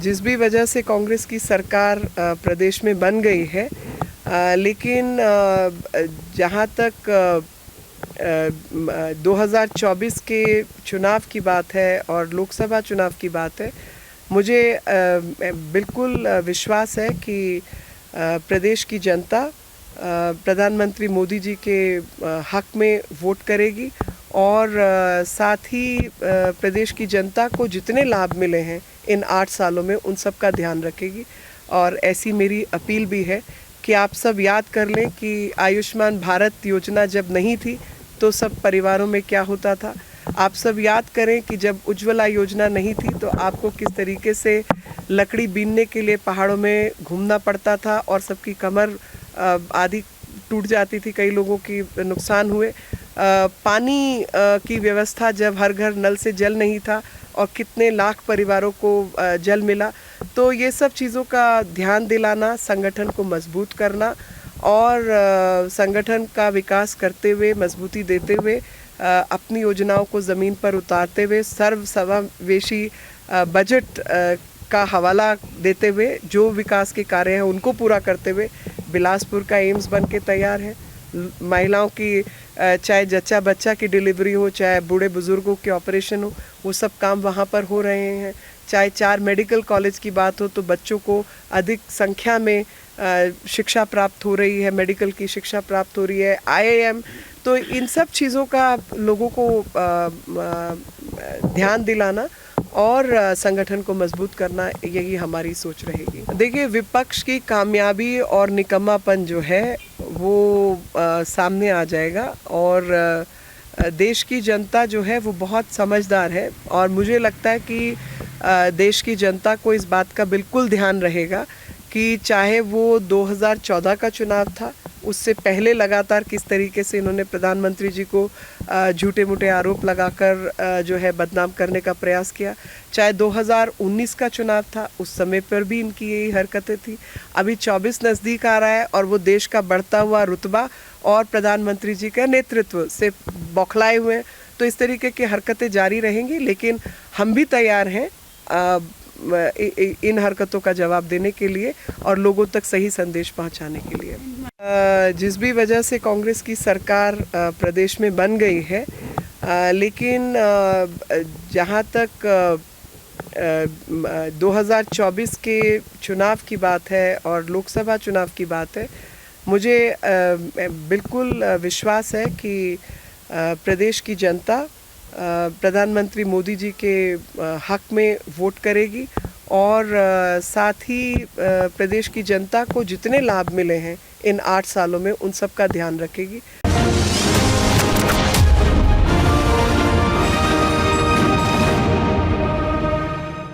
जिस भी वजह से कांग्रेस की सरकार प्रदेश में बन गई है, लेकिन जहाँ तक 2024 के चुनाव की बात है और लोकसभा चुनाव की बात है, मुझे बिल्कुल विश्वास है कि प्रदेश की जनता प्रधानमंत्री मोदी जी के हक में वोट करेगी और साथ ही प्रदेश की जनता को जितने लाभ मिले हैं इन 8 सालों में उन सब का ध्यान रखेगी। और ऐसी मेरी अपील भी है कि आप सब याद कर लें कि आयुष्मान भारत योजना जब नहीं थी तो सब परिवारों में क्या होता था। आप सब याद करें कि जब उज्ज्वला योजना नहीं थी तो आपको किस तरीके से लकड़ी बीनने के लिए पहाड़ों में घूमना पड़ता था और सबकी कमर आदि टूट जाती थी, कई लोगों की नुकसान हुए। पानी की व्यवस्था जब हर घर नल से जल नहीं था और कितने लाख परिवारों को जल मिला। तो ये सब चीज़ों का ध्यान दिलाना, संगठन को मजबूत करना और संगठन का विकास करते हुए, मजबूती देते हुए, अपनी योजनाओं को ज़मीन पर उतारते हुए, सर्वसमावेशी बजट का हवाला देते हुए जो विकास के कार्य हैं उनको पूरा करते हुए बिलासपुर का एम्स बन के तैयार है। महिलाओं की चाहे जच्चा बच्चा की डिलीवरी हो, चाहे बूढ़े बुजुर्गों के ऑपरेशन हो, वो सब काम वहाँ पर हो रहे हैं। चाहे 4 मेडिकल कॉलेज की बात हो तो बच्चों को अधिक संख्या में शिक्षा प्राप्त हो रही है, मेडिकल की शिक्षा प्राप्त हो रही है, IIM। तो इन सब चीज़ों का लोगों को ध्यान दिलाना और संगठन को मजबूत करना, यही हमारी सोच रहेगी। देखिए, विपक्ष की कामयाबी और निकम्मापन जो है वो सामने आ जाएगा और देश की जनता जो है वो बहुत समझदार है और मुझे लगता है कि देश की जनता को इस बात का बिल्कुल ध्यान रहेगा कि चाहे वो 2014 का चुनाव था, उससे पहले लगातार किस तरीके से इन्होंने प्रधानमंत्री जी को झूठे मूठे आरोप लगाकर जो है बदनाम करने का प्रयास किया, चाहे 2019 का चुनाव था, उस समय पर भी इनकी यही हरकतें थी। अभी 24 नज़दीक आ रहा है और वो देश का बढ़ता हुआ रुतबा और प्रधानमंत्री जी के नेतृत्व से बौखलाए हुए हैं। तो इस तरीके की हरकतें जारी रहेंगी, लेकिन हम भी तैयार हैं इन हरकतों का जवाब देने के लिए और लोगों तक सही संदेश पहुंचाने के लिए। जिस भी वजह से कांग्रेस की सरकार प्रदेश में बन गई है, लेकिन जहां तक 2024 के चुनाव की बात है और लोकसभा चुनाव की बात है, मुझे बिल्कुल विश्वास है कि प्रदेश की जनता प्रधानमंत्री मोदी जी के हक में वोट करेगी और साथ ही प्रदेश की जनता को जितने लाभ मिले हैं इन 8 सालों में उन सब का ध्यान रखेगी।